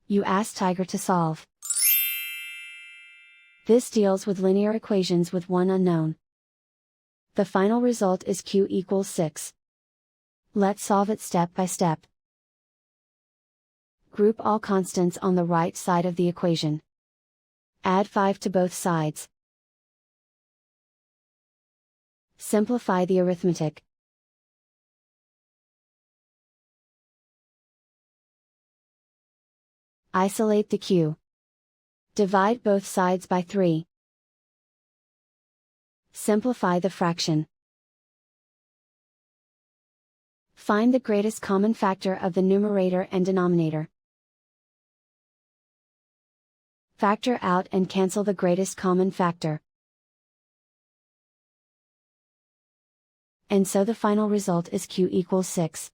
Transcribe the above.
You ask Tiger to solve. This deals with linear equations with one unknown. The final result is q equals 6. Let's solve it step by step. Group all constants on the right side of the equation. Add 5 to both sides. Simplify the arithmetic. Isolate the q. Divide both sides by 3. Simplify the fraction. Find the greatest common factor of the numerator and denominator. Factor out and cancel the greatest common factor. And so the final result is q equals 6.